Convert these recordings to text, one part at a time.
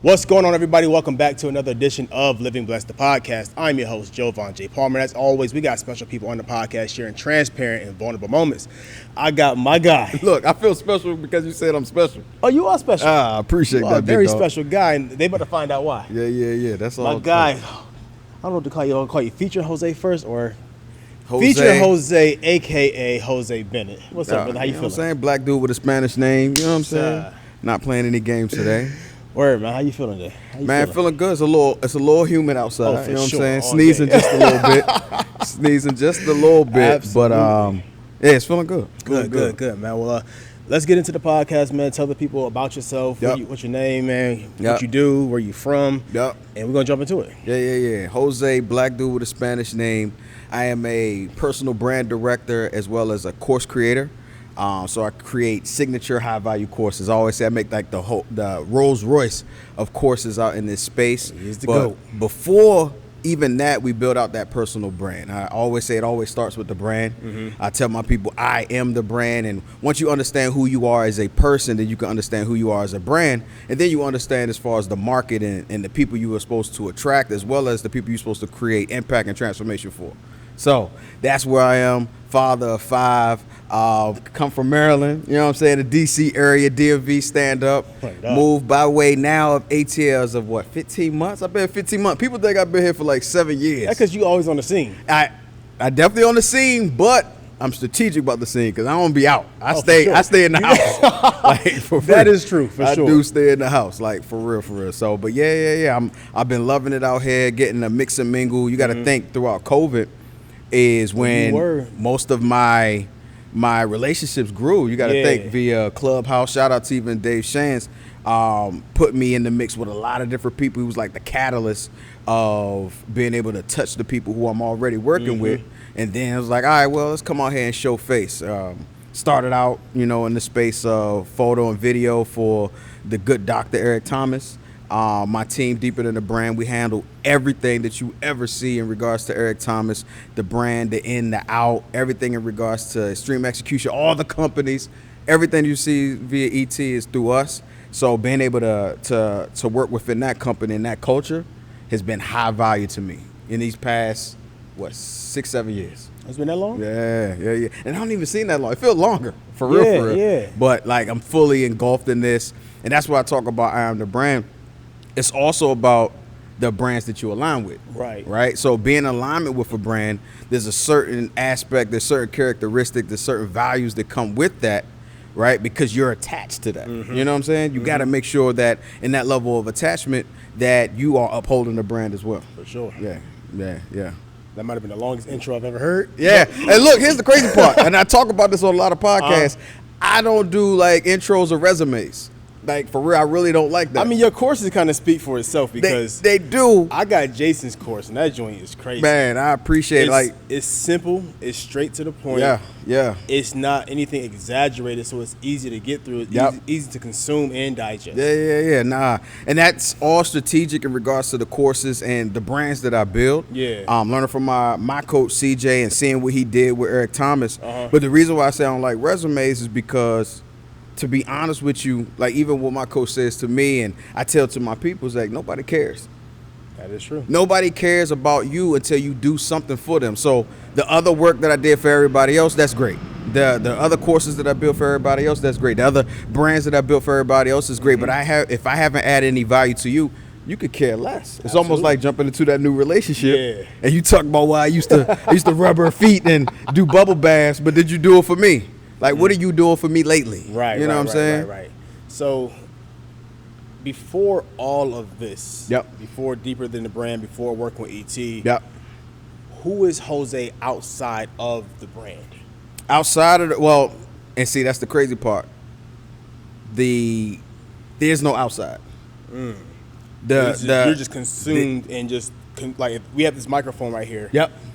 What's going on, everybody? Welcome back to another edition of Living Blessed, the podcast. I'm your host, Joevan J. Palmer. As always, we got special people on the podcast sharing transparent and vulnerable moments. I got my guy. Look, I feel special because you said I'm special. Oh, you are special. I appreciate that, very big dog. special guy, and they better find out why. Yeah. That's all. My guy. I don't know what to call you. I'll call you Feature Jose first or Jose. Feature Jose, a.k.a. Jose Bennett. What's up, brother? How you know feeling? what I'm saying? Black dude with a Spanish name. You know what I'm saying? Not playing any games today. Word, man. How you feeling today? Feeling good. It's a little humid outside. Oh, for you know what sure. I'm saying? All Sneezing day. just a little bit. Sneezing just a little bit. Absolutely. But yeah, it's feeling good. Good, man. Well, let's get into the podcast, man. Tell the people about yourself. Yep. What's your name, man? Yep. What you do, where you from. Yep. And we're going to jump into it. Yeah. Jose, black dude with a Spanish name. I am a personal brand director as well as a course creator. So I create signature high-value courses. I always say I make like the Rolls Royce of courses out in this space. He's the but GOAT. Before even that, we build out that personal brand. I always say it always starts with the brand. Mm-hmm. I tell my people I am the brand, and once you understand who you are as a person, then you can understand who you are as a brand, and then you understand as far as the market and the people you are supposed to attract, as well as the people you're supposed to create impact and transformation for. So that's where I am, father of 5, come from Maryland, you know what I'm saying, the D.C. area, DMV stand-up, moved by way now of ATLs of what, 15 months? I've been 15 months. People think I've been here for like 7 years. That's because you always on the scene. I definitely on the scene, but I'm strategic about the scene because I don't be out. I stay in the house. Like, for That real. is true, for I sure. do stay in the house, like for real. So, but yeah. I've been loving it out here, getting a mix and mingle. You got to think throughout COVID is when most of my relationships grew. You got to think via Clubhouse. Shout out to even Dave Shands. Put me in the mix with a lot of different people. He was like the catalyst of being able to touch the people who I'm already working with. And then it was like, all right, well, let's come out here and show face. Started out, in the space of photo and video for the good Dr. Eric Thomas. My team, Deeper Than the Brand, we handle everything that you ever see in regards to Eric Thomas, the brand, the in, the out, everything in regards to extreme execution, all the companies, everything you see via ET is through us. So being able to work within that company and that culture has been high value to me in these past, 6-7 years. It's been that long? Yeah. And I don't even seem that long. It feels longer, for real. Yeah. But like I'm fully engulfed in this, and that's why I talk about I am the brand. It's also about the brands that you align with. Right. So being in alignment with a brand, there's a certain aspect, there's certain characteristics, there's certain values that come with that, right? Because you're attached to that. Mm-hmm. You know what I'm saying? You got to make sure that in that level of attachment that you are upholding the brand as well. For sure. Yeah. That might have been the longest intro I've ever heard. Yeah. And look, here's the crazy part. And I talk about this on a lot of podcasts. I don't do like intros or resumes. Like, for real, I really don't like that. I mean, your courses kind of speak for itself because they do. I got Jason's course, and that joint is crazy. Man, I appreciate it. It's simple. It's straight to the point. Yeah. It's not anything exaggerated, so it's easy to get through. It's easy to consume and digest. Yeah. Nah. And that's all strategic in regards to the courses and the brands that I build. Yeah. Learning from my coach, CJ, and seeing what he did with Eric Thomas. But the reason why I say I don't like resumes is because, to be honest with you, like even what my coach says to me and I tell to my people is like, nobody cares. That is true. Nobody cares about you until you do something for them. So the other work that I did for everybody else, that's great. The other courses that I built for everybody else, that's great. The other brands that I built for everybody else is great. But if I haven't added any value to you, you could care less. It's almost like jumping into that new relationship and you talk about, well, I used to rub her feet and do bubble baths, but did you do it for me? Like, what are you doing for me lately? Right. You know what I'm saying? Right. So, before all of this, before Deeper Than the Brand, before working with ET, who is Jose outside of the brand? Outside of and see, that's the crazy part. There's no outside. You're just consumed and just like if we have this microphone right here.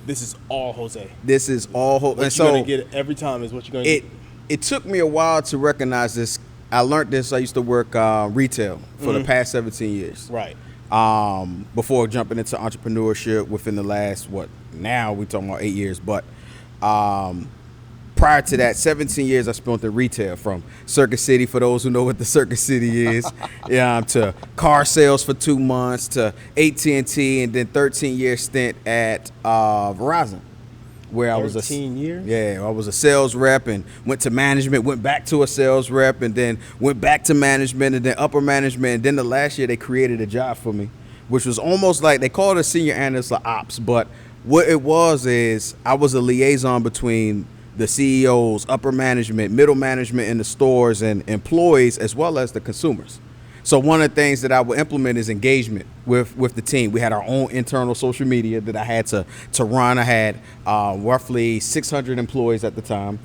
This is all Jose. This is all Jose. What you're gonna get every time is what you're gonna get. It took me a while to recognize this. I learned this. I used to work retail for the past 17 years. Right. Before jumping into entrepreneurship within the last now we're talking about 8 years, but prior prior to that, 17 years I spent in retail, from Circuit City, for those who know what the Circuit City is, to car sales for 2 months, to AT&T, and then 13-year stint at Verizon, where I was 13 years? Yeah, I was a sales rep and went to management, went back to a sales rep, and then went back to management, and then upper management, and then the last year they created a job for me, which was almost like, they called it a senior analyst of ops, but what it was is I was a liaison between the CEOs, upper management, middle management in the stores, and employees, as well as the consumers. So one of the things that I would implement is engagement with the team. We had our own internal social media that I had to run. I had roughly 600 employees at the time,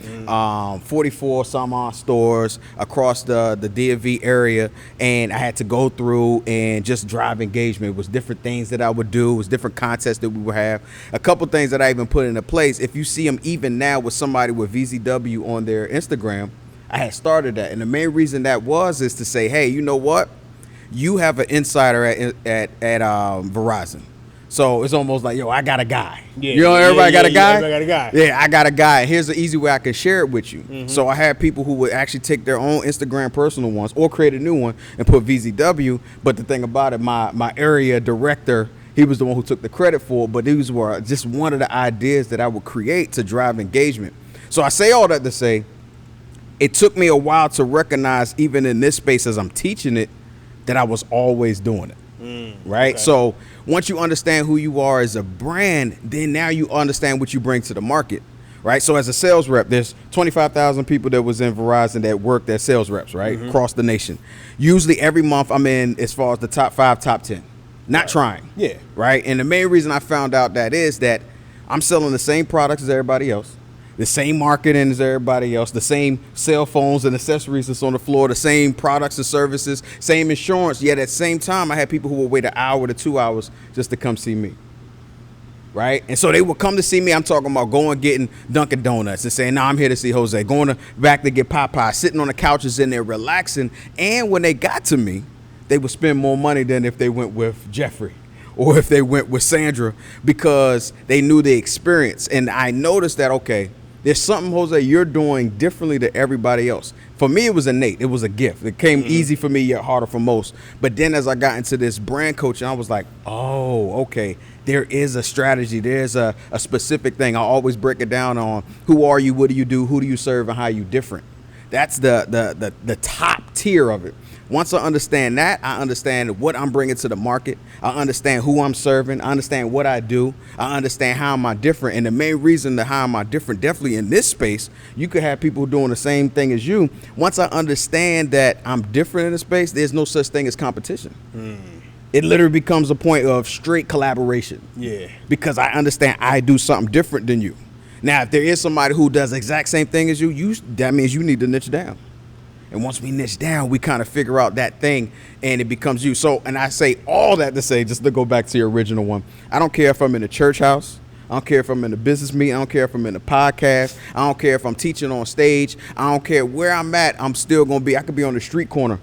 44 some odd stores across the DMV area, and I had to go through and just drive engagement. It was different things that I would do. It was different contests that we would have. A couple things that I even put into place. If you see them even now with somebody with VZW on their Instagram, I had started that, and the main reason that was is to say, hey, you know what? You have an insider at Verizon, so it's almost like, yo, I got a guy. Yeah, you know, everybody got a guy. Everybody got a guy. Yeah, I got a guy. Here's an easy way I can share it with you. So I had people who would actually take their own Instagram personal ones or create a new one and put VZW. But the thing about it, my area director, he was the one who took the credit for it. But these were just one of the ideas that I would create to drive engagement. So I say all that to say, it took me a while to recognize, even in this space as I'm teaching it, that I was always doing it, right? Okay. So once you understand who you are as a brand, then now you understand what you bring to the market, right? So as a sales rep, there's 25,000 people that was in Verizon that worked as sales reps, right, across the nation. Usually every month I'm in as far as the top 5, top 10, not trying, right? And the main reason I found out that is that I'm selling the same products as everybody else, the same marketing as everybody else, the same cell phones and accessories that's on the floor, the same products and services, same insurance. Yet at the same time, I had people who would wait an hour to 2 hours just to come see me, right? And so they would come to see me. I'm talking about going getting Dunkin' Donuts and saying, no, I'm here to see Jose. Going back to get Popeye, sitting on the couches in there relaxing. And when they got to me, they would spend more money than if they went with Jeffrey or if they went with Sandra, because they knew the experience. And I noticed that, okay, there's something, Jose, you're doing differently than everybody else. For me, it was innate. It was a gift. It came easy for me, yet harder for most. But then as I got into this brand coaching, I was like, oh, okay, there is a strategy. There's a specific thing. I always break it down on who are you, what do you do, who do you serve, and how you different. That's the top tier of it. Once I understand that, I understand what I'm bringing to the market. I understand who I'm serving. I understand what I do. I understand how am I different. And the main reason to how am I different, definitely in this space, you could have people doing the same thing as you. Once I understand that I'm different in the space, there's no such thing as competition. It literally becomes a point of straight collaboration. Yeah. Because I understand I do something different than you. Now, if there is somebody who does the exact same thing as you, that means you need to niche down. And once we niche down, we kind of figure out that thing and it becomes you. So, and I say all that to say, just to go back to your original one, I don't care if I'm in a church house. I don't care if I'm in a business meeting. I don't care if I'm in a podcast. I don't care if I'm teaching on stage. I don't care where I'm at. I'm still going to be, I could be on the street corner.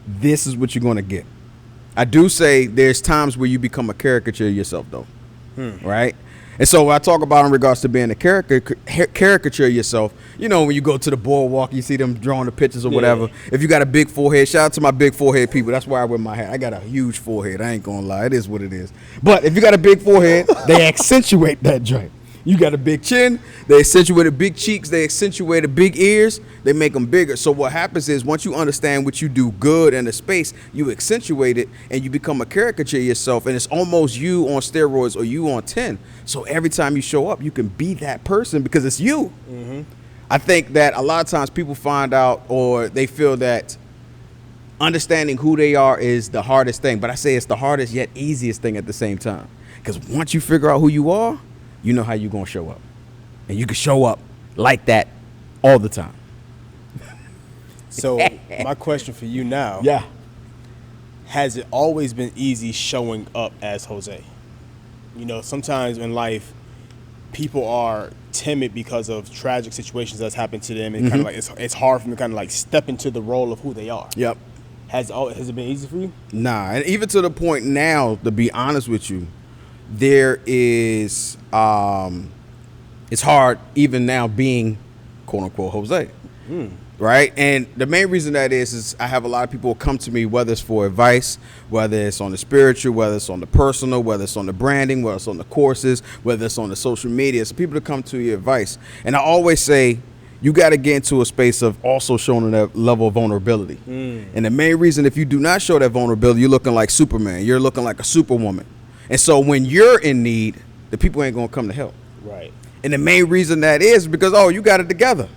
This is what you're going to get. I do say there's times where you become a caricature of yourself, though. Right? And so what I talk about in regards to being a caricature of yourself, you know, when you go to the boardwalk, you see them drawing the pictures or whatever. If you got a big forehead, shout out to my big forehead people. That's why I wear my hat. I got a huge forehead. I ain't going to lie. It is what it is. But if you got a big forehead, they accentuate that joint. You got a big chin, they accentuate the big cheeks, they accentuate the big ears, they make them bigger. So what happens is once you understand what you do good in the space, you accentuate it and you become a caricature of yourself, and it's almost you on steroids or you on 10. So every time you show up, you can be that person because it's you. I think that a lot of times people find out or they feel that understanding who they are is the hardest thing. But I say it's the hardest yet easiest thing at the same time. Because once you figure out who you are, you know how you're going to show up. And you can show up like that all the time. So my question for you now. Yeah. Has it always been easy showing up as Jose? You know, sometimes in life, people are timid because of tragic situations that's happened to them. And kind of like it's hard for them to kind of like step into the role of who they are. Yep. Has it been easy for you? Nah. And even to the point now, to be honest with you, there is, it's hard even now being quote unquote Jose. Right. And the main reason that is I have a lot of people come to me, whether it's for advice, whether it's on the spiritual, whether it's on the personal, whether it's on the branding, whether it's on the courses, whether it's on the social media. So people to come to your advice. And I always say, you got to get into a space of also showing that level of vulnerability. And the main reason, if you do not show that vulnerability, you're looking like Superman. You're looking like a superwoman. And so when you're in need, the people ain't going to come to help. Right. And the main reason that is because, you got it together.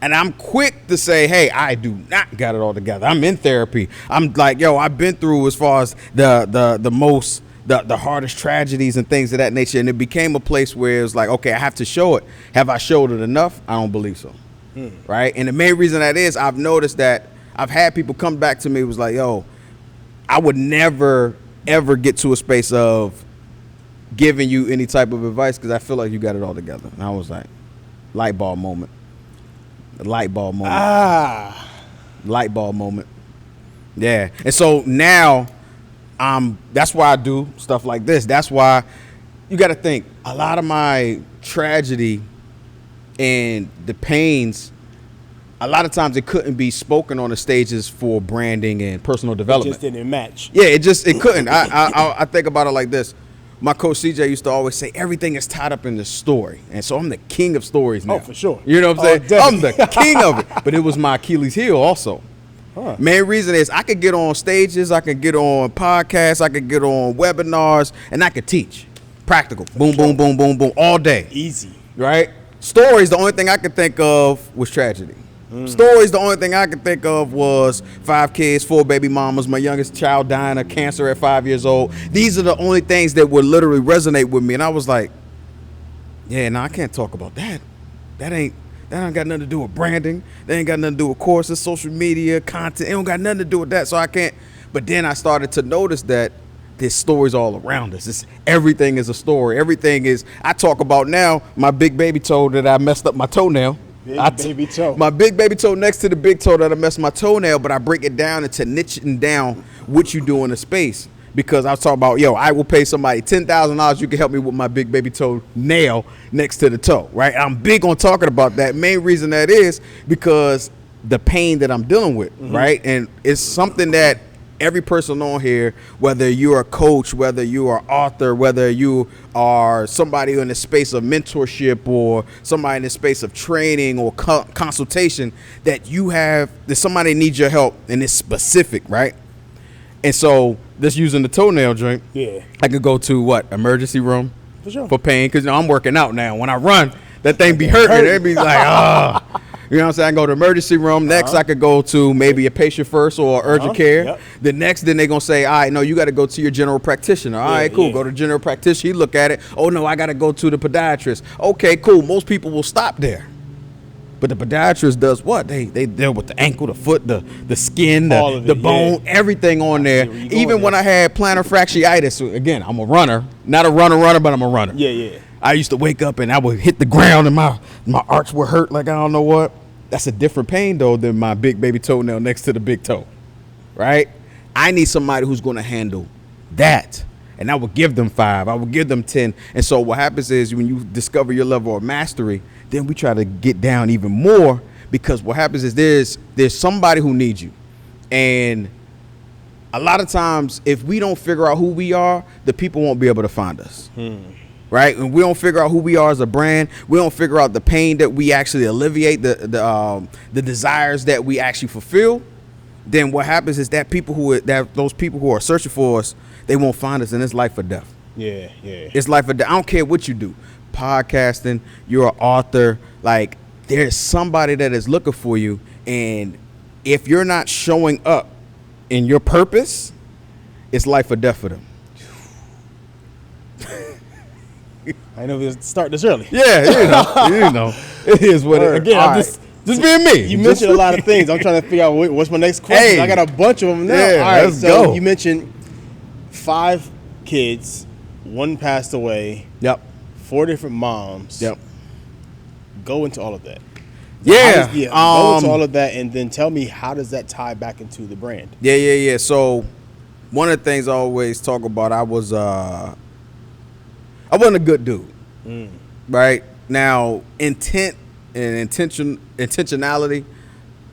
And I'm quick to say, hey, I do not got it all together. I'm in therapy. I'm like, I've been through as far as the hardest tragedies and things of that nature. And it became a place where it was like, okay, I have to show it. Have I showed it enough? I don't believe so. Right. And the main reason that is I've noticed that I've had people come back to me was like, I would never, ever get to a space of giving you any type of advice because I feel like you got it all together. And I was like, light bulb moment. Light bulb moment. Light bulb moment. Yeah. And so now that's why I do stuff like this. That's why you got to think a lot of my tragedy and the pains, a lot of times it couldn't be spoken on the stages for branding and personal development. It just didn't match. Yeah, it couldn't. I think about it like this. My coach CJ used to always say everything is tied up in the story. And so I'm the king of stories now. Oh, for sure. You know what I'm saying? I'm Definitely. the king of it. But it was my Achilles heel also. Main reason is I could get on stages, I could get on podcasts, I could get on webinars, and I could teach. Practical. Boom, boom, boom, boom, boom, all day. Easy. Right? Stories, the only thing I could think of was tragedy. Stories, the only thing I could think of was 5 kids, 4 baby mamas, my youngest child dying of cancer at 5 years old. These are the only things that would literally resonate with me. And I was like, I can't talk about that. That ain't got nothing to do with branding. That ain't got nothing to do with courses, social media, content. It don't got nothing to do with that. So I can't. But then I started to notice that there's stories all around us. Everything is a story. Everything is, I talk about now my big baby toe that I messed up my toenail. Baby toe. My big baby toe next to the big toe that I messed my toenail, but I break it down into niching down what you do in the space. Because I was talking about, I will pay somebody $10,000. You can help me with my big baby toe nail next to the toe, right? I'm big on talking about that. Main reason that is because the pain that I'm dealing with, right? And it's something that every person on here, whether you're a coach, whether you are an author, whether you are somebody in the space of mentorship or somebody in the space of training or consultation, that somebody needs your help and it's specific, right? And so just using the toenail joint, I could go to emergency room for pain because I'm working out now. When I run, that thing be hurting. It be like, You know what I'm saying? I go to emergency room. Next, I could go to maybe a patient first or urgent care. Yep. The next, then they're going to say, all right, no, you got to go to your general practitioner. All right, cool. Go to general practitioner. He look at it. Oh, no, I got to go to the podiatrist. Okay, cool. Most people will stop there. But the podiatrist does what? They deal with the ankle, the foot, the skin, the bone, everything on there. Even when I had plantar fasciitis, again, I'm a runner. Not a runner, but I'm a runner. Yeah. I used to wake up and I would hit the ground and my arch would hurt like I don't know what. That's a different pain, though, than my big baby toenail next to the big toe, right? I need somebody who's going to handle that. And I would give them 5. I would give them 10. And so what happens is when you discover your level of mastery, then we try to get down even more because what happens is there's somebody who needs you. And a lot of times, if we don't figure out who we are, the people won't be able to find us. Right? And we don't figure out who we are as a brand. We don't figure out the pain that we actually alleviate, the desires that we actually fulfill. Then what happens is that those people who are searching for us, they won't find us, and it's life or death. Yeah. It's life or death. I don't care what you do. Podcasting, you're an author. Like, there's somebody that is looking for you, and if you're not showing up in your purpose, it's life or death for them. I know we start this early. Yeah, you know, it is what it. Again, I'm just being me. You mentioned a lot of things. I'm trying to figure out what's my next question. Hey, I got a bunch of them now. Yeah, all right, let's so go. You mentioned 5 kids, 1 passed away. Yep. 4 different moms. Yep. Go into all of that. Yeah. Go into all of that, and then tell me, how does that tie back into the brand? Yeah. So one of the things I always talk about, I wasn't a good dude. Right? Now, intent intentionality,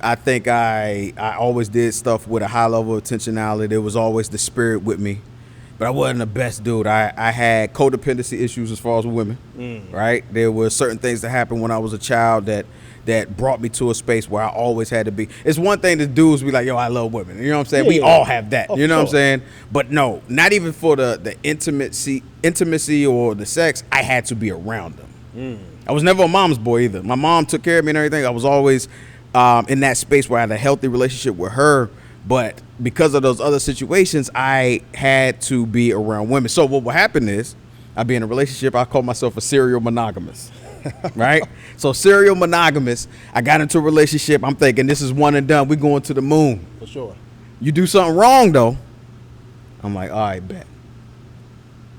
I think I always did stuff with a high level of intentionality. There was always the spirit with me. But I wasn't the best dude. I had codependency issues as far as women, right? There were certain things that happened when I was a child that brought me to a space where I always had to be. It's one thing to dudes be like, yo, I love women. You know what I'm saying? We all have that. You know what I'm saying? But no, not even for the intimacy or the sex. I had to be around them. I was never a mom's boy either. My mom took care of me and everything. I was always in that space where I had a healthy relationship with her. But because of those other situations, I had to be around women. So what will happen is, I'd be in a relationship. I call myself a serial monogamous, right? So serial monogamous. I got into a relationship. I'm thinking this is one and done. We going to the moon. For sure. You do something wrong though, I'm like, all right, bet.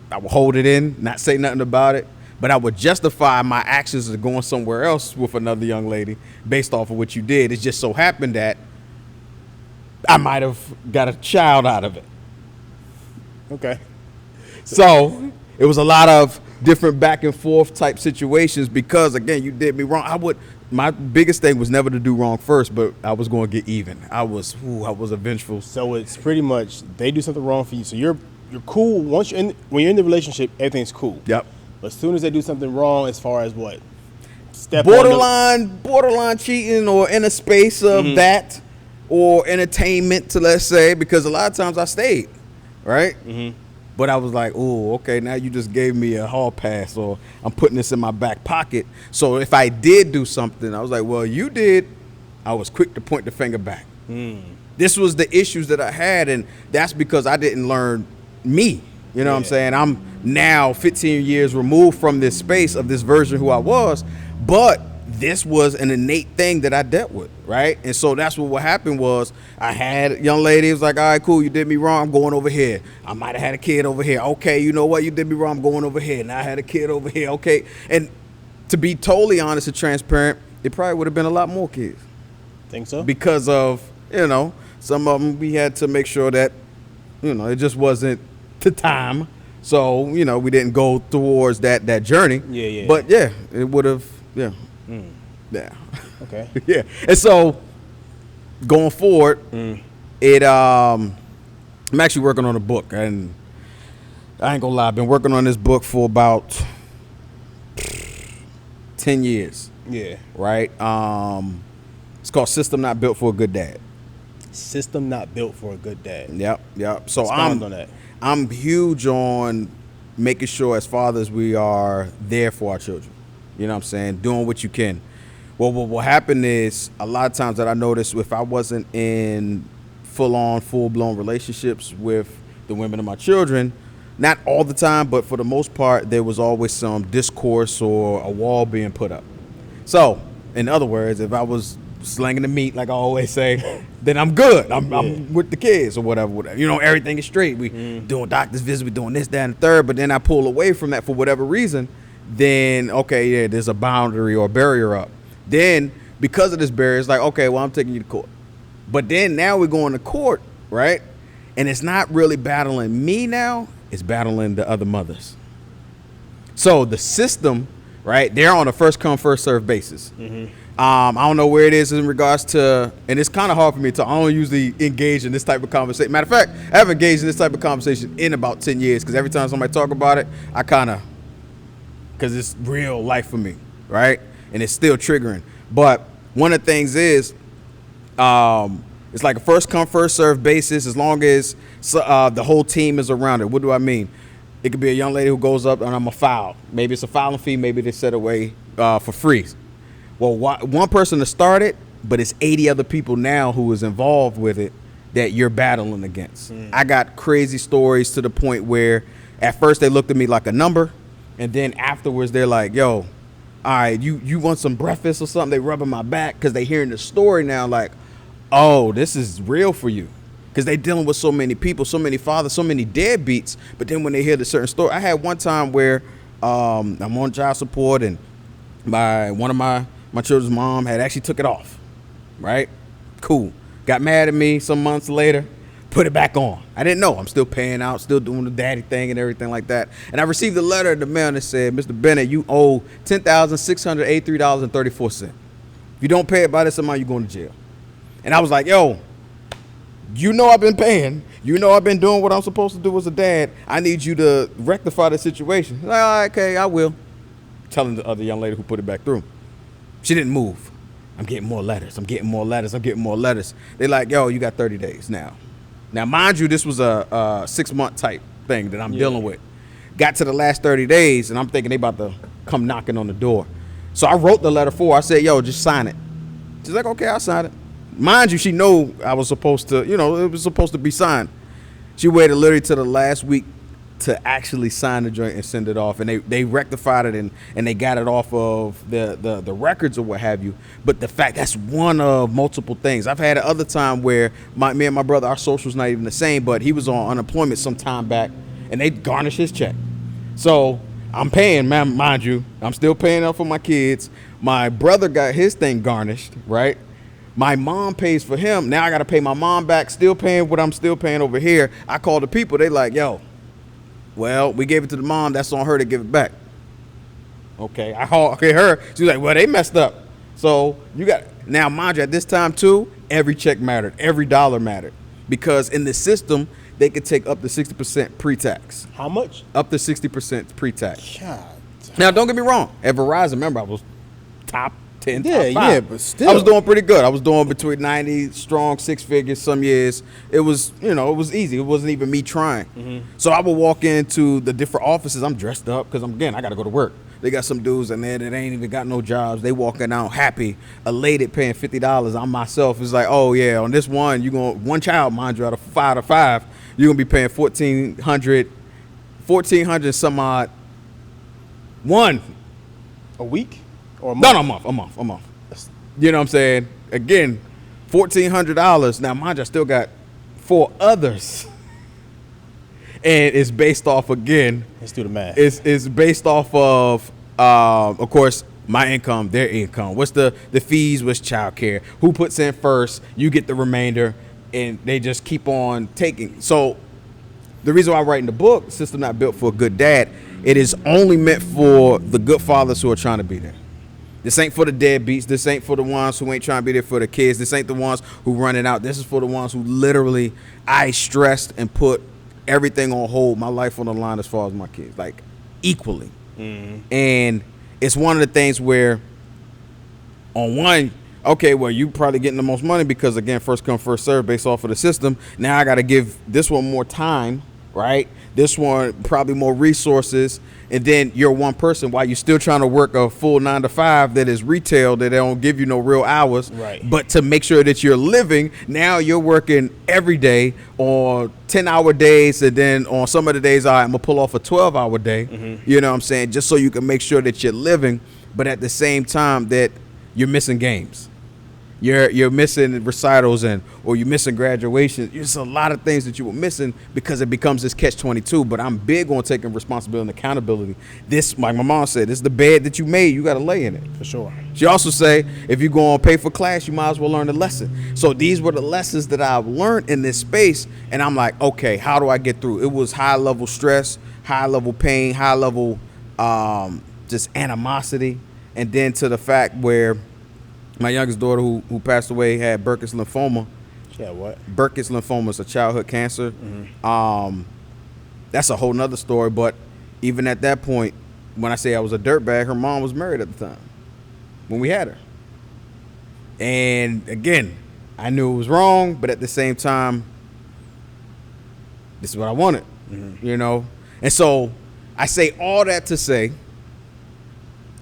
I would hold it in, not say nothing about it, but I would justify my actions of going somewhere else with another young lady based off of what you did. It just so happened that I might have got a child out of it. Okay. So it was a lot of different back and forth type situations because, again, you did me wrong. My biggest thing was never to do wrong first, but I was going to get even. I was a vengeful. So it's pretty much they do something wrong for you. So you're cool when you're in the relationship, everything's cool. Yep. But as soon as they do something wrong, as far as what? Borderline cheating or in a space of that. Or entertainment, let's say, because a lot of times I stayed, right? But I was like, oh, okay, now you just gave me a hall pass, or I'm putting this in my back pocket. So if I did do something, I was like, well, you did. I was quick to point the finger back. This was the issues that I had, and that's because I didn't learn me. You know what I'm saying? I'm now 15 years removed from this space of this version who I was, but this was an innate thing that I dealt with, right? And so that's what happened was I had a young lady. It was like, all right, cool, you did me wrong. I'm going over here. I might have had a kid over here. Okay, you know what? You did me wrong. I'm going over here. Now I had a kid over here. Okay. And to be totally honest and transparent, it probably would have been a lot more kids. Think so? Because of, some of them we had to make sure that, it just wasn't the time. So, we didn't go towards that journey. Yeah. But yeah, it would have, yeah. Yeah. Okay. Yeah. And so going forward, I'm actually working on a book, and I ain't gonna lie, I've been working on this book for about 10 years. Yeah. Right? It's called System Not Built for a Good Dad. System Not Built for a Good Dad. Yep. So Expound on that. I'm huge on making sure as fathers we are there for our children. You know what I'm saying? Doing what you can. Well, what will happen is a lot of times that I noticed if I wasn't in full-blown relationships with the women of my children, not all the time, but for the most part, there was always some discourse or a wall being put up. So, in other words, if I was slanging the meat, like I always say, then I'm good. I'm with the kids or whatever. Everything is straight. We doing doctor's visits, we doing this, that, and the third, but then I pull away from that for whatever reason. Then, okay, yeah, there's a boundary or barrier up. Then, because of this barrier, it's like, okay, well, I'm taking you to court. But then now we're going to court, right? And it's not really battling me now. It's battling the other mothers. So the system, right, they're on a first come, first serve basis. I don't know where it is in regards to, and it's kind of hard for me to, I don't usually engage in this type of conversation. Matter of fact, I haven't engaged in this type of conversation in about 10 years because every time somebody talk about it, I kind of, because it's real life for me, right? And it's still triggering. But one of the things is, it's like a first come, first serve basis as long as the whole team is around it. What do I mean? It could be a young lady who goes up and I'm a foul. Maybe it's a filing fee. Maybe they set away for free. Well, one person to start it, but it's 80 other people now who is involved with it that you're battling against. I got crazy stories to the point where at first they looked at me like a number. And then afterwards, they're like, yo, all right, you want some breakfast or something? They rubbing my back because they hearing the story now like, oh, this is real for you. Because they dealing with so many people, so many fathers, so many deadbeats. But then when they hear the certain story, I had one time where I'm on child support and one of my children's mom had actually took it off, right? Cool. Got mad at me some months later, put it back on. I didn't know. I'm still paying out, still doing the daddy thing and everything like that. And I received a letter in the mail that said, Mr. Bennett, you owe $10,683.34. If you don't pay it by this amount, you're going to jail. And I was like, yo, you know I've been paying. You know I've been doing what I'm supposed to do as a dad. I need you to rectify the situation. Like, all right, okay, I will. Telling the other young lady who put it back through. She didn't move. I'm getting more letters. I'm getting more letters. They're like, yo, you got 30 days now. Now, mind you, this was a 6-month type thing that I'm dealing with. Got to the last 30 days, and I'm thinking they about to come knocking on the door. So I wrote the letter for her. I said, yo, just sign it. She's like, okay, I'll sign it. Mind you, she know I was supposed to, it was supposed to be signed. She waited literally to the last week to actually sign the joint and send it off. And they rectified it and they got it off of the records or what have you. But the fact, that's one of multiple things. I've had another time where me and my brother, our social's not even the same, but he was on unemployment some time back and they garnished his check. So I'm paying, mind you, I'm still paying up for my kids. My brother got his thing garnished, right? My mom pays for him. Now I got to pay my mom back, still paying what I'm still paying over here. I call the people. They like, yo, well, we gave it to the mom. That's on her to give it back. Okay, I call her. She's like, well, they messed up. So you got, now mind you, at this time too, every check mattered. Every dollar mattered. Because in the system, they could take up to 60% pre-tax. How much? Up to 60% pre-tax. God. Now, don't get me wrong. At Verizon, remember, I was top 10, top 5. Yeah, but still. I was doing pretty good. I was doing between 90, strong 6 figures some years. It was, it was easy. It wasn't even me trying. Mm-hmm. So I would walk into the different offices. I'm dressed up because, I got to go to work. They got some dudes in there that ain't even got no jobs. They walking out happy, elated, paying $50. I'm myself. It's like, oh, yeah, on this one, one child, mind you, out of 5 to 5, you're going to be paying $1,400 some odd. One. A week? Or a month? No, a month. You know what I'm saying? Again, $1,400. Now, mind you, I still got 4 others. And it's based off, again. Let's do the math. It's based off of course, my income, their income. What's the fees? What's child care? Who puts in first? You get the remainder. And they just keep on taking. So the reason why I'm writing the book, System Not Built for a Good Dad, it is only meant for the good fathers who are trying to be there. This ain't for the deadbeats. This ain't for the ones who ain't trying to be there for the kids. This ain't the ones who run it out. This is for the ones who literally, I stressed and put everything on hold, my life on the line as far as my kids, like equally. Mm-hmm. And it's one of the things where on one, okay, well, you probably getting the most money because, again, first come, first serve based off of the system. Now I got to give this one more time, right? This one probably more resources. And then you're one person while you're still trying to work a full 9 to 5 that is retail, that they don't give you no real hours. Right. But to make sure that you're living, now you're working every day on 10-hour days. And then on some of the days, all right, I'm going to pull off a 12-hour day. Mm-hmm. You know what I'm saying? Just so you can make sure that you're living, but at the same time that you're missing games. You're missing recitals or you're missing graduation. There's a lot of things that you were missing because it becomes this catch-22. But I'm big on taking responsibility and accountability. This, like my mom said, this is the bed that you made. You got to lay in it. For sure. She also say, if you're going to pay for class, you might as well learn the lesson. So these were the lessons that I've learned in this space. And I'm like, okay, how do I get through? It was high-level stress, high-level pain, high-level just animosity. And then to the fact where my youngest daughter, who passed away, had Burkitt's lymphoma. She had what? Burkitt's lymphoma is a childhood cancer. Mm-hmm. That's a whole nother story. But even at that point, when I say I was a dirtbag, her mom was married at the time when we had her. And again, I knew it was wrong, but at the same time, this is what I wanted, mm-hmm. And so I say all that to say,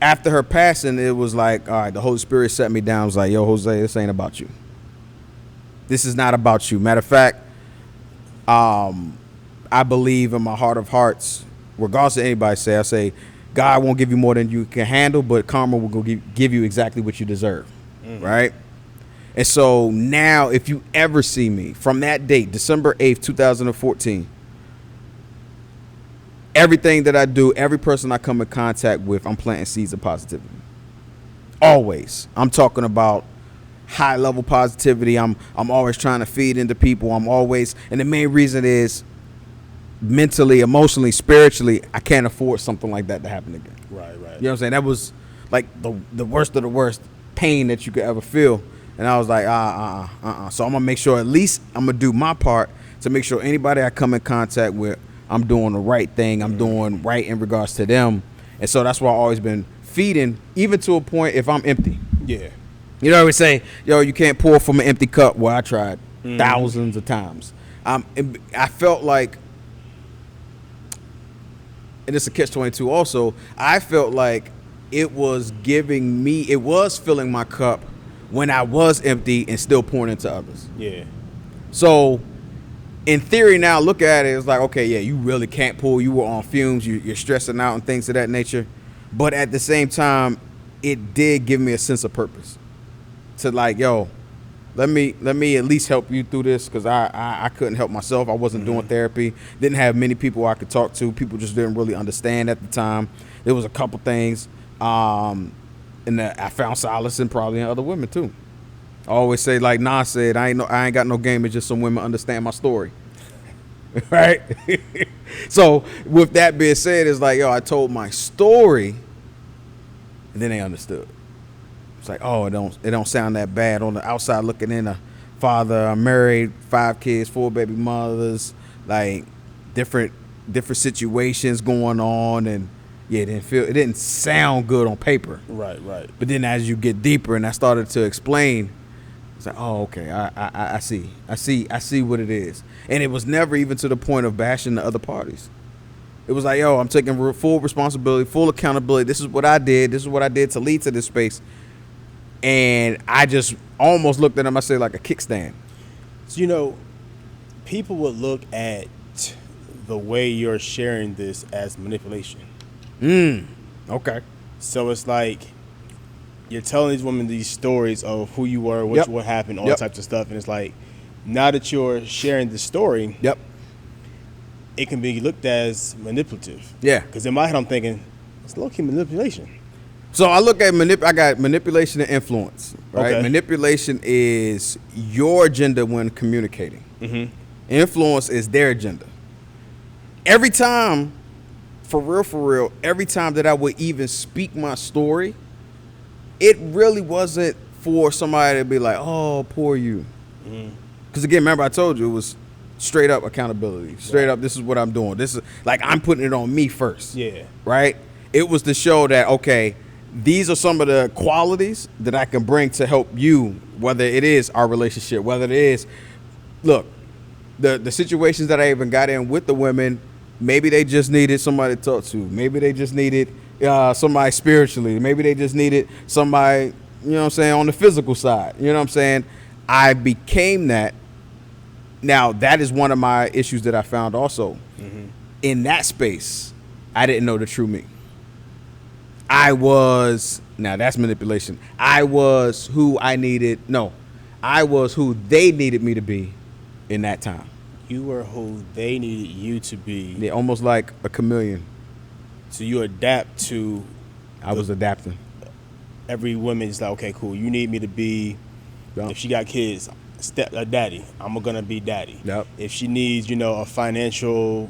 after her passing, it was like, all right, the Holy Spirit set me down. It was like, yo, Jose, this ain't about you. This is not about you. Matter of fact, I believe in my heart of hearts, regardless of anybody say, I say, God won't give you more than you can handle, but karma will give you exactly what you deserve, right? And so now if you ever see me from that date, December 8th, 2014, everything that I do, every person I come in contact with, I'm planting seeds of positivity. Always. I'm talking about high level positivity. I'm always trying to feed into people. And the main reason is mentally, emotionally, spiritually, I can't afford something like that to happen again. Right. You know what I'm saying? That was like the worst of the worst pain that you could ever feel. And I was like, So I'm gonna make sure, at least I'm gonna do my part to make sure anybody I come in contact with, I'm doing the right thing. I'm doing right in regards to them. And so that's why I've always been feeding, even to a point if I'm empty. Yeah. You know what we say, yo, you can't pour from an empty cup. Well, I tried thousands of times. I felt like, and it's a catch-22 also, I felt like it was filling my cup when I was empty and still pouring into others. Yeah. So in theory now, look at it, it's like, okay, yeah, you really can't pour. You were on fumes. You're stressing out and things of that nature. But at the same time, it did give me a sense of purpose to like, yo, let me at least help you through this, because I couldn't help myself. I wasn't doing therapy. Didn't have many people I could talk to. People just didn't really understand at the time. There was a couple things. And I found solace in probably in other women too. I always say, like Nas said, I ain't got no game. It's just some women understand my story. Right? So with that being said, it's like, yo, I told my story and then they understood. It's like, oh, it don't sound that bad. On the outside looking in, a father, I'm married, 5 kids, 4 baby mothers, like different situations going on, and yeah, it didn't sound good on paper. Right. But then as you get deeper and I started to explain, it's like, oh, okay, I see what it is. And it was never even to the point of bashing the other parties. It was like, yo, I'm taking full responsibility, full accountability. This is what I did. This is what I did to lead to this space. And I just almost looked at him, I said, like a kickstand. So, people would look at the way you're sharing this as manipulation. Okay. So it's like you're telling these women these stories of who you were, what happened, all types of stuff. And it's like, now that you're sharing the story, it can be looked as manipulative. Yeah. Because in my head, I'm thinking, it's low-key manipulation. So I look at I got manipulation and influence, right? Okay. Manipulation is your agenda when communicating. Influence is their agenda. Every time, for real, every time that I would even speak my story, it really wasn't for somebody to be like, oh, poor you. Because again, remember I told you, it was straight up accountability. Straight up, this is what I'm doing. This is like, I'm putting it on me first. Yeah. Right? It was to show that, okay, these are some of the qualities that I can bring to help you, whether it is our relationship, whether it is, look, the situations that I even got in with the women, maybe they just needed somebody to talk to. Maybe they just needed somebody spiritually. Maybe they just needed somebody, you know what I'm saying, on the physical side. You know what I'm saying? I became that. Now, that is one of my issues that I found also. In that space, I didn't know the true me. Now that's manipulation. I was who they needed me to be in that time. You were who they needed you to be. Yeah, almost like a chameleon. So you adapt to. I was adapting. Every woman is like, okay, cool. You need me to be. If she got kids, a daddy. I'm gonna be daddy. Yep. If she needs, a financial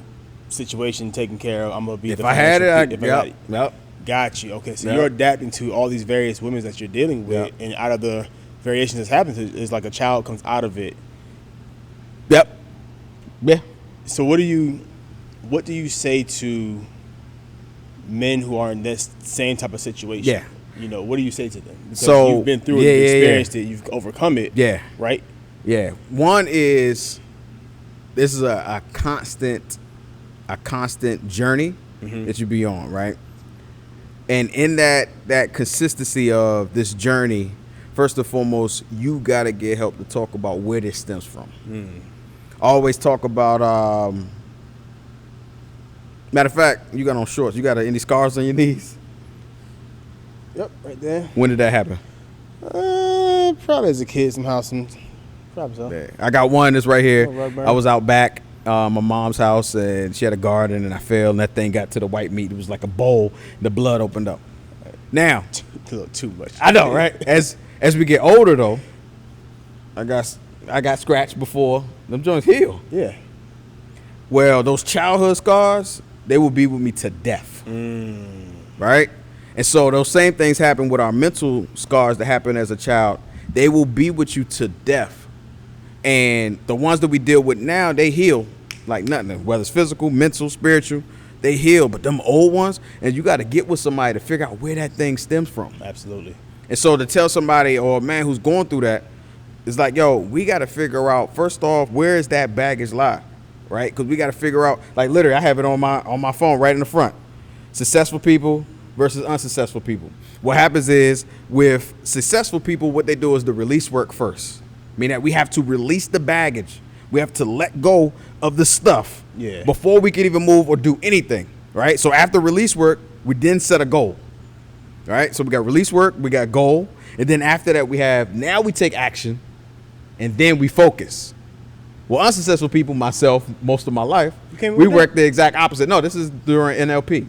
situation taken care of, I'm gonna be. If I had it, yep. Got you. Okay, so you're adapting to all these various women that you're dealing with, and out of the variations that's happened, it's like a child comes out of it. Yep. Yeah. So what do you say to men who are in this same type of situation? Yeah. What do you say to them? Because so you've been through it, you've experienced it, you've overcome it. Yeah. Right? Yeah. One is, this is a constant journey that you be on, right? And in that consistency of this journey, first and foremost, you got to get help to talk about where this stems from. Always talk about, matter of fact, you got on shorts. You got any scars on your knees? Yep, right there. When did that happen? Probably as a kid somehow. Probably so. Yeah. I got one that's right here. Oh, I was out back. My mom's house, and she had a garden, and I fell, and that thing got to the white meat. It was like a bowl. The blood opened up. Now, a little too much. I know, right? As we get older, though, I got scratched before. Them joints heal. Yeah. Well, those childhood scars, they will be with me to death. Right? And so those same things happen with our mental scars that happen as a child. They will be with you to death. And the ones that we deal with now, they heal like nothing. Whether it's physical, mental, spiritual, they heal. But them old ones, and you got to get with somebody to figure out where that thing stems from. Absolutely. And so to tell somebody or a man who's going through that, it's like, yo, we got to figure out, first off, where is that baggage lie, right? Because we got to figure out, like literally, I have it on my phone right in the front. Successful people versus unsuccessful people. What happens is with successful people, what they do is the release work first. Meaning that we have to release the baggage. We have to let go of the stuff before we can even move or do anything, right? So after release work, we then set a goal, right? So we got release work, we got goal, and then after that now we take action, and then we focus. Well, unsuccessful people, myself, most of my life, we work the exact opposite. No, this is during NLP.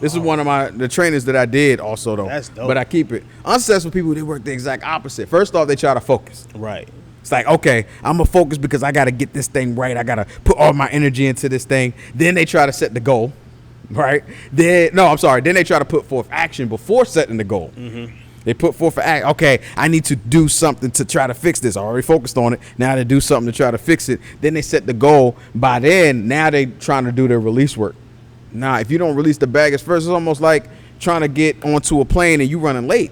This is one of the trainings that I did also, though. That's dope. But I keep it. Unsuccessful people, they work the exact opposite. First off, they try to focus. Right. It's like, okay, I'm going to focus because I got to get this thing right. I got to put all my energy into this thing. Then they try to set the goal, right? Then they try to put forth action before setting the goal. They put forth act. Okay, I need to do something to try to fix this. I already focused on it. Now they do something to try to fix it. Then they set the goal. By then, now they trying to do their release work. Nah, if you don't release the baggage first, it's almost like trying to get onto a plane and you running late.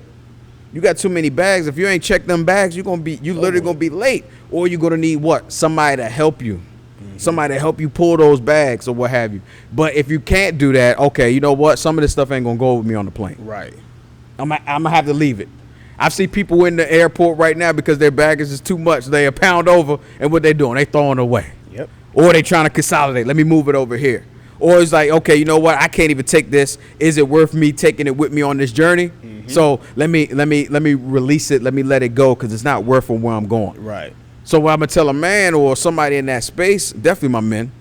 You got too many bags. If you ain't checked them bags, you literally gonna be late. Or you're gonna need what? Somebody to help you. Somebody to help you pull those bags or what have you. But if you can't do that, okay, you know what? Some of this stuff ain't gonna go with me on the plane. Right. I'm gonna have to leave it. I see people in the airport right now because their baggage is too much. They a pound over, and what they doing? They throwing it away. Yep. Or they trying to consolidate. Let me move it over here. Or it's like, okay, you know what? I can't even take this. Is it worth me taking it with me on this journey? So let me release it. Let me let it go because it's not worth from where I'm going. Right. So what I'm gonna tell a man or somebody in that space, definitely my men,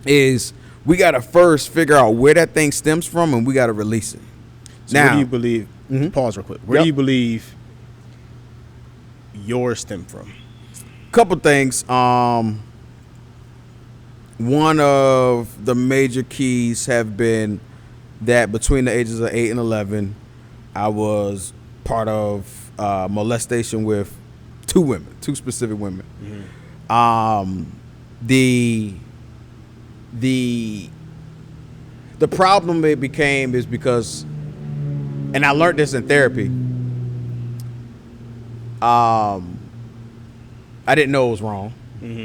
is we gotta first figure out where that thing stems from and we gotta release it. So now, where do you believe? Pause real quick. Where do you believe yours stem from? Couple things. One of the major keys have been that between the ages of 8 and 11, I was part of molestation with two specific women. The problem it became is because, and I learned this in therapy. I didn't know it was wrong,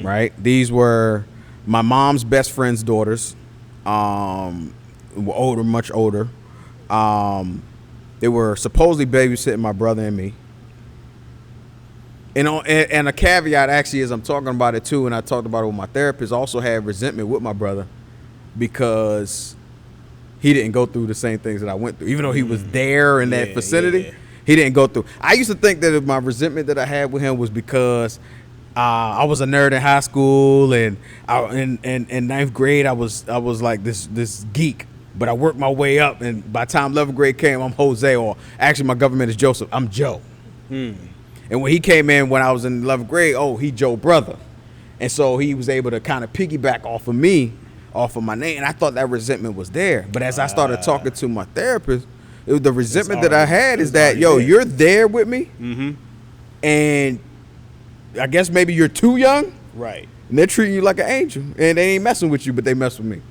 right? These were my mom's best friend's daughters, were older, much older. They were supposedly babysitting my brother and me. And a caveat actually is I'm talking about it too, and I talked about it with my therapist, also had resentment with my brother because he didn't go through the same things that I went through. Even though he was there in that vicinity, he didn't go through. I used to think that my resentment that I had with him was because I was a nerd in high school, and in ninth grade I was like this geek, but I worked my way up, and by the time 11th grade came, I'm Jose, or actually my government is Joseph. I'm Joe. And when he came in when I was in 11th grade, he Joe brother, and so he was able to kind of piggyback off of me, off of my name, and I thought that resentment was there. But as I started talking to my therapist, it was the resentment that I had is that you're there with me, and I guess maybe you're too young, right? And they're treating you like an angel, and they ain't messing with you, but they mess with me.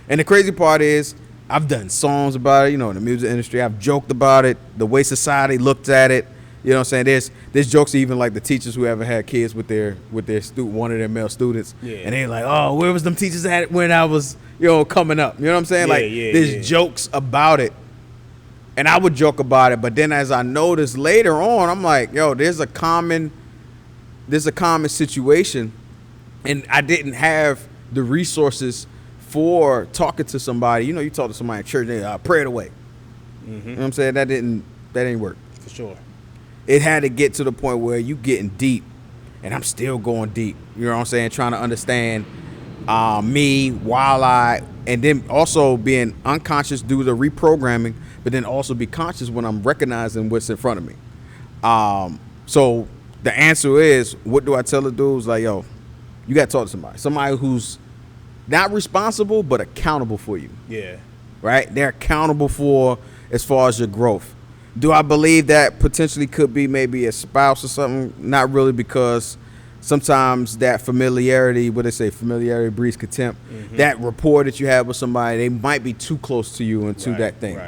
And the crazy part is, I've done songs about it, in the music industry. I've joked about it, the way society looked at it. You know what I'm saying? There's jokes even like the teachers who ever had kids with their one of their male students, and they're like, oh, where was them teachers at when I was coming up? You know what I'm saying? There's jokes about it. And I would joke about it, but then as I noticed later on, I'm like, there's a common situation, and I didn't have the resources for talking to somebody. You talk to somebody in church, they pray it away. You know what I'm saying? That didn't work. For sure. It had to get to the point where you getting deep, and I'm still going deep. You know what I'm saying? Trying to understand me and then also being unconscious due to reprogramming, but then also be conscious when I'm recognizing what's in front of me. So the answer is, what do I tell the dudes? Like, yo, you got to talk to somebody who's not responsible but accountable for you. Yeah. Right? They're accountable for as far as your growth. Do I believe that potentially could be maybe a spouse or something? Not really, because sometimes that familiarity, what they say, familiarity breeds contempt. Mm-hmm. That rapport that you have with somebody, they might be too close to you and to that thing.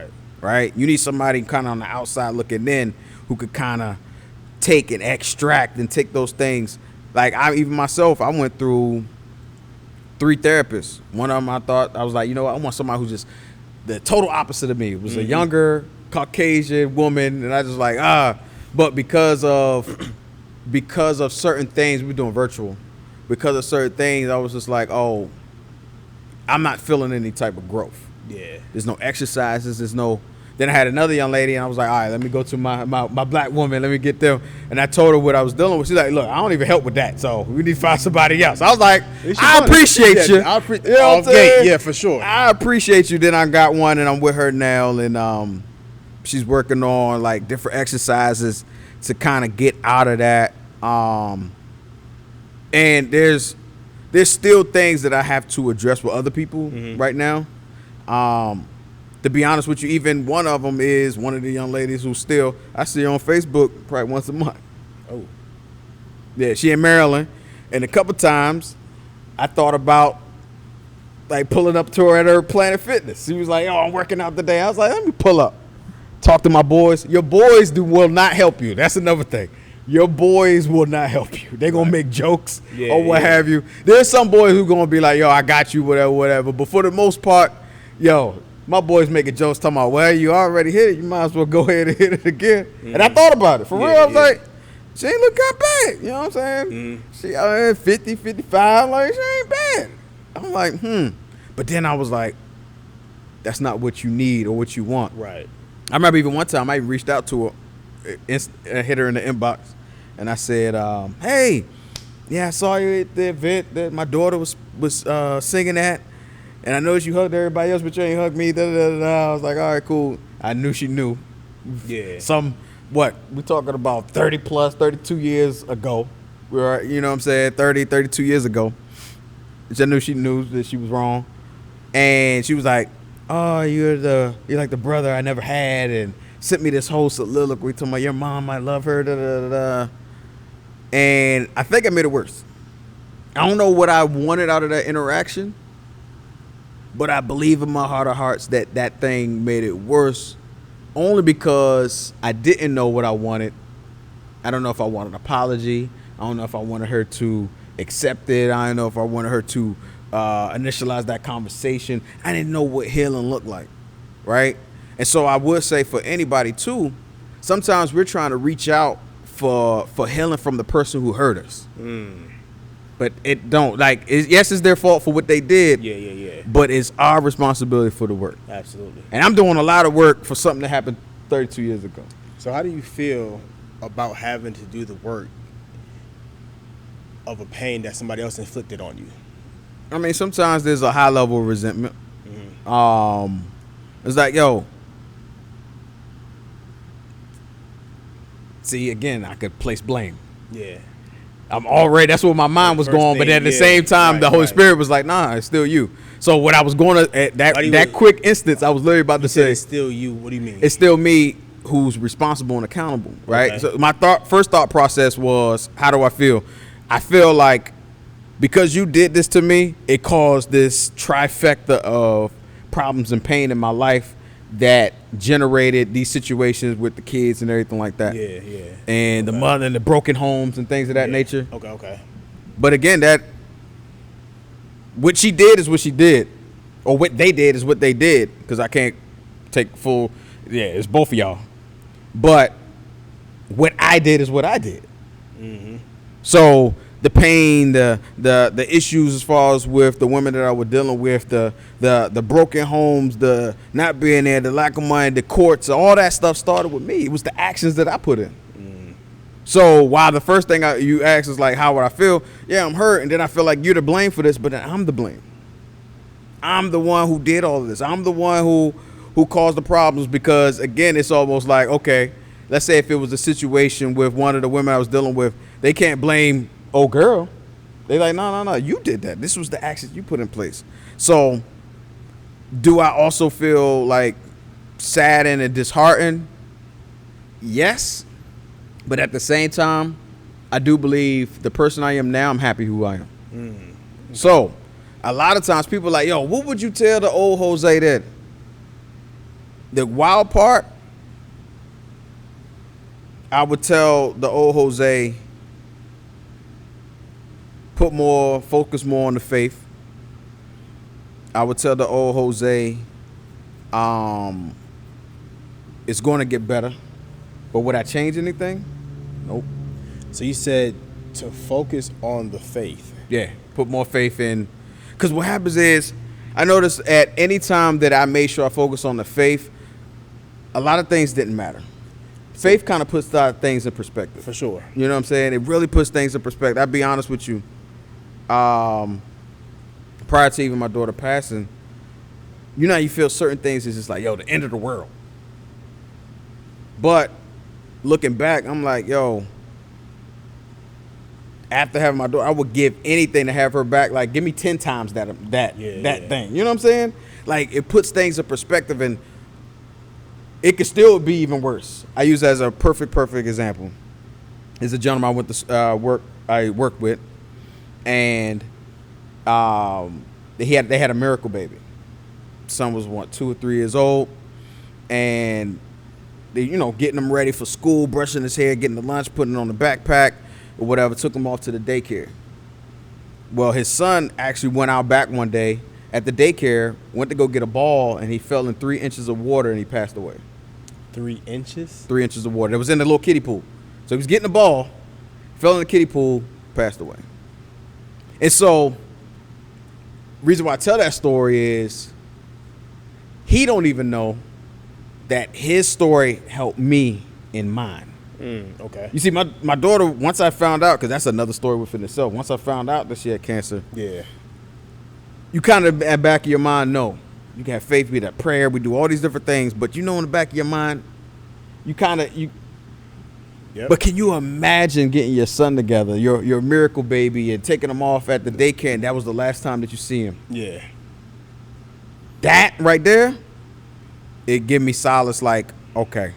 Right? You need somebody kind of on the outside looking in who could kind of take and extract and take those things. Like, even myself, I went through 3 therapists. One of them, I was like, you know what? I want somebody who's just the total opposite of me. It was a younger Caucasian woman, and I just like, but because of certain things, we're doing virtual. Because of certain things, I was just like, oh, I'm not feeling any type of growth. Yeah. There's no exercises. There's no. Then I had another young lady, and I was like, all right, let me go to my black woman. Let me get them. And I told her what I was dealing with. She's like, look, I don't even help with that, so we need to find somebody else. I was like, I appreciate you. You know what I'm saying? Yeah, for sure. I appreciate you. Then I got one, and I'm with her now, and she's working on like different exercises to kind of get out of that. And there's still things that I have to address with other people right now. To be honest with you, even one of them is one of the young ladies who still, I see her on Facebook probably once a month. Oh. Yeah, she in Maryland. And a couple times I thought about like pulling up to her at her Planet Fitness. She was like, oh, I'm working out today. I was like, let me pull up. Talk to my boys. Your boys will not help you. That's another thing. Your boys will not help you. They're going to make jokes or what have you. There's some boys who going to be like, yo, I got you, whatever. But for the most part, yo, my boys making jokes talking about, well, you already hit it. You might as well go ahead and hit it again. And I thought about it. For real, I was like, she ain't look that bad. You know what I'm saying? She 50, 55, like, she ain't bad. I'm like, But then I was like, that's not what you need or what you want. Right. I remember even one time I reached out to her, hit her in the inbox, and I said, hey, I saw you at the event that my daughter was singing at. And I noticed you hugged everybody else, but you ain't hugged me. I was like, all right, cool. I knew she knew. Yeah. We talking about 30 plus, 32 years ago. We were, you know what I'm saying, 30, 32 years ago. I knew she knew that she was wrong. And she was like, oh, you're like the brother I never had, and sent me this whole soliloquy talking about your mom, I love her, And I think I made it worse. I don't know what I wanted out of that interaction, but I believe in my heart of hearts that thing made it worse, only because I didn't know what I wanted. I don't know if I wanted an apology. I don't know if I wanted her to accept it. I don't know if I wanted her to initialize that conversation. I didn't know what healing looked like, right? And so I would say for anybody too, sometimes we're trying to reach out for healing from the person who hurt us. But it don't, like, yes, it's their fault for what they did. Yeah. But it's our responsibility for the work. Absolutely. And I'm doing a lot of work for something that happened 32 years ago. So how do you feel about having to do the work of a pain that somebody else inflicted on you? I mean, sometimes there's a high level of resentment. It's like, yo, see, again, I could place blame. Yeah. I'm already, that's where my mind was going, but at the same time, the Holy Spirit was like, nah, it's still you. So when I was going to, at that quick instance, I was literally about to say, it's still you. What do you mean? It's still me who's responsible and accountable, right? Okay. So my first thought process was, how do I feel? I feel like because you did this to me, it caused this trifecta of problems and pain in my life that generated these situations with the kids and everything like that. Yeah. And the mother and the broken homes and things of that nature. Okay. But again, what she did is what she did. Or what they did is what they did. Because I can't take full, it's both of y'all. But what I did is what I did. So the pain, the issues as far as with the women that I was dealing with, the broken homes, the not being there, the lack of money, the courts, all that stuff started with me. It was the actions that I put in. So while the first thing you asked is like, how would I feel? Yeah, I'm hurt, and then I feel like you're to blame for this, but then I'm to blame. I'm the one who did all of this. I'm the one who caused the problems because, again, it's almost like, okay, let's say if it was a situation with one of the women I was dealing with, They can't blame old girl. They like, no, you did that. This was the actions you put in place. So, do I also feel like saddened and disheartened? Yes. But at the same time, I do believe the person I am now, I'm happy who I am. Okay. So, a lot of times people are like, yo, what would you tell the old Jose that? The wild part, I would tell the old Jose, focus more on the faith. I would tell the old Jose, it's going to get better. But would I change anything? Nope. So you said to focus on the faith. Yeah, put more faith in. Because what happens is, I noticed at any time that I made sure I focused on the faith, a lot of things didn't matter. Faith kind of puts things in perspective. For sure. You know what I'm saying? It really puts things in perspective. I'll be honest with you. Prior to even my daughter passing, you know how you feel certain things is just like, yo, the end of the world. But looking back, I'm like, yo, after having my daughter, I would give anything to have her back. Like, give me 10 times that thing. You know what I'm saying? Like, it puts things in perspective, and it could still be even worse. I use that as a perfect example. There's a gentleman I went to I worked with, and they had a miracle baby. Son was 2 or 3 years old, and they, getting him ready for school, brushing his hair, getting the lunch, putting it on the backpack or whatever, took him off to the daycare. Well, his son actually went out back one day at the daycare, went to go get a ball, and he fell in 3 inches of water and he passed away. 3 inches? 3 inches of water. It was in the little kiddie pool. So he was getting the ball, fell in the kiddie pool, passed away. And so, reason why I tell that story is he don't even know that his story helped me in mine. Okay. You see, my daughter, once I found out, because that's another story within itself, once I found out that she had cancer, yeah, you kind of at the back of your mind know. You can have faith, we that prayer, we do all these different things, but in the back of your mind, Yep. But can you imagine getting your son together, your miracle baby, and taking him off at the daycare, and that was the last time that you see him? Yeah. That right there, it give me solace. Like, okay,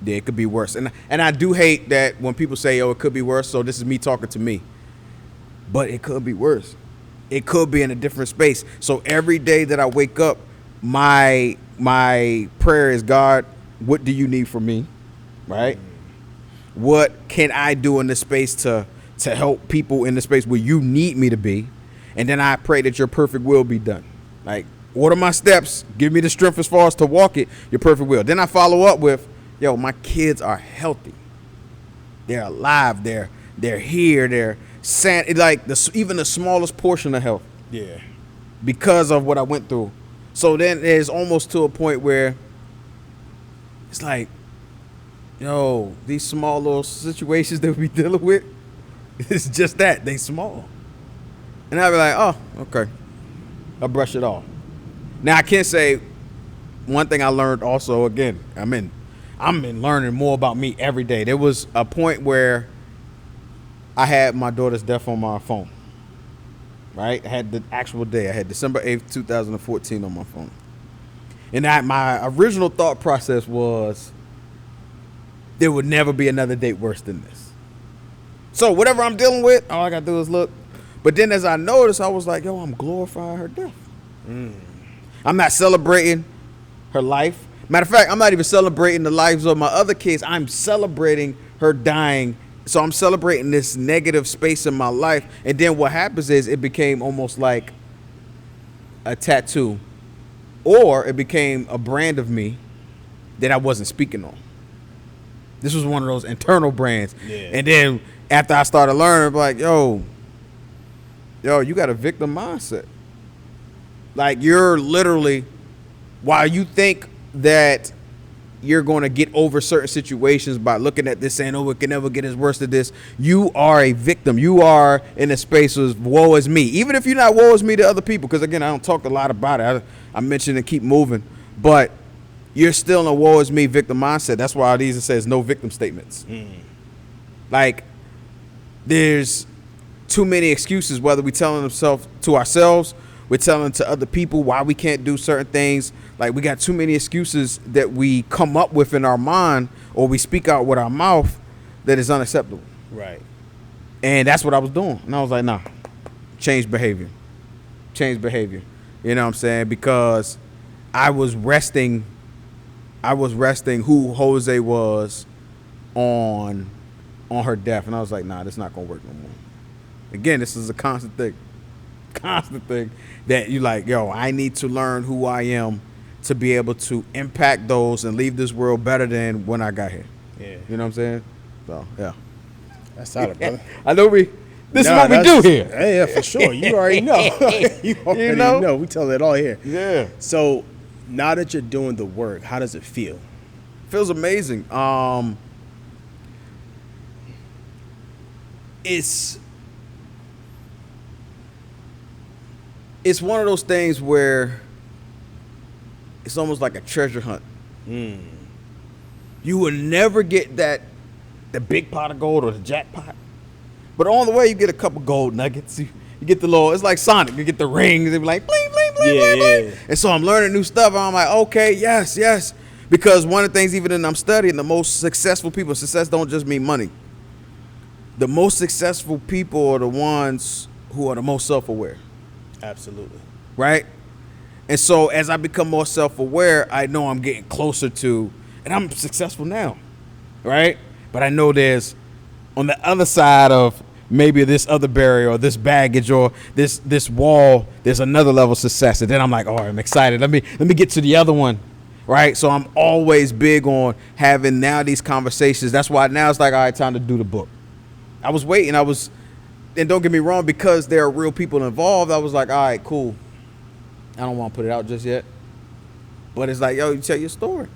yeah, it could be worse. And I do hate that when people say, "Oh, it could be worse." So this is me talking to me, but it could be worse. It could be in a different space. So every day that I wake up, my prayer is, God, what do you need from me? Right? What can I do in this space to help people in the space where you need me to be? And then I pray that your perfect will be done. Like, order my steps, give me the strength as far as to walk it, your perfect will. Then I follow up with, yo, my kids are healthy. They're alive. They're here. They're like even the smallest portion of health. Yeah. Because of what I went through. So then it's almost to a point where it's like, yo, these small little situations that we dealing with, it's just that. They small. And I'll be like, oh, okay. I'll brush it off. Now, I can say one thing I learned also, again, I'm in learning more about me every day. There was a point where I had my daughter's death on my phone, right? I had the actual day. I had December 8th, 2014 on my phone. And my original thought process was, there would never be another date worse than this. So whatever I'm dealing with, all I got to do is look. But then as I noticed, I was like, yo, I'm glorifying her death. I'm not celebrating her life. Matter of fact, I'm not even celebrating the lives of my other kids. I'm celebrating her dying. So I'm celebrating this negative space in my life. And then what happens is it became almost like a tattoo. Or it became a brand of me that I wasn't speaking on. This was one of those internal brands. Yeah. And then after I started learning, like, yo, you got a victim mindset. Like, you're literally, while you think that you're going to get over certain situations by looking at this saying, oh, it can never get as worse than this, you are a victim. You are in a space of woe is me. Even if you're not woe is me to other people, because, again, I don't talk a lot about it. I mentioned and keep moving. But you're still in a woe is me victim mindset. That's why these it says no victim statements. Like, there's too many excuses, whether we telling themselves to ourselves, we're telling to other people why we can't do certain things. Like, we got too many excuses that we come up with in our mind or we speak out with our mouth that is unacceptable. Right. And that's what I was doing. And I was like, nah, change behavior. Change behavior. You know what I'm saying? Because I was resting who Jose was on her death. And I was like, nah, this not going to work no more. Again, this is a constant thing that you like, yo, I need to learn who I am to be able to impact those and leave this world better than when I got here. Yeah. You know what I'm saying? So, yeah. That's solid, brother. I know this is what we do here. Yeah, for sure. You already know. You already know. We tell it all here. Yeah. So now that you're doing the work, how does it feel? Feels amazing. It's one of those things where it's almost like a treasure hunt. You will never get the big pot of gold or the jackpot, but on the way you get a couple gold nuggets. You get the little, it's like Sonic. You get the rings and be like bling bling bling bling bling. And so I'm learning new stuff. And I'm like, okay, yes, because one of the things, even in I'm studying, the most successful people, success don't just mean money. The most successful people are the ones who are the most self-aware. Absolutely. Right? And so as I become more self-aware, I know I'm getting closer to, and I'm successful now, right? But I know there's, on the other side of maybe this other barrier or this baggage or this wall, there's another level of success. And then I'm like, oh, I'm excited. Let me get to the other one, right? So I'm always big on having now these conversations. That's why now it's like, all right, time to do the book. I was waiting. And don't get me wrong, because there are real people involved, I was like, all right, cool. I don't want to put it out just yet. But it's like, yo, you tell your story.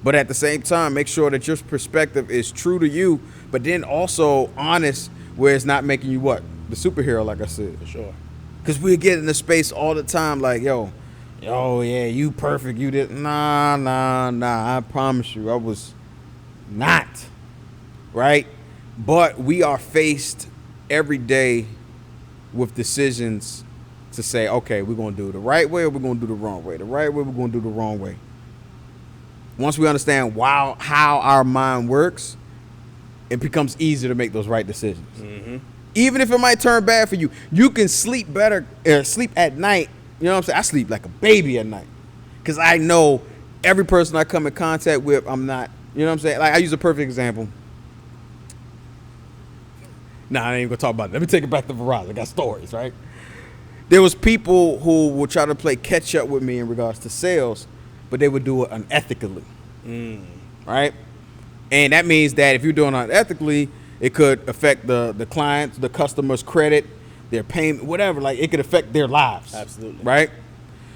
But at the same time, make sure that your perspective is true to you, but then also honest, where it's not making you what? The superhero, like I said. For sure. Because we get in the space all the time like, yo, yeah, you perfect. You did. Nah. I promise you, I was not. Right? But we are faced every day with decisions to say, okay, we're going to do it the right way or we're going to do the wrong way. The right way, we're going to do the wrong way. Once we understand how our mind works, it becomes easier to make those right decisions. Mm-hmm. Even if it might turn bad for you, you can sleep better, sleep at night. You know what I'm saying? I sleep like a baby at night because I know every person I come in contact with, I'm not, you know what I'm saying? Like, I use a perfect example. Nah, I ain't even gonna talk about it. Let me take it back to Verizon. I got stories, right? There was people who would try to play catch up with me in regards to sales, but they would do it unethically, right? And that means that if you're doing it unethically, it could affect the clients, the customer's credit, their payment, whatever. Like, it could affect their lives. Absolutely. Right?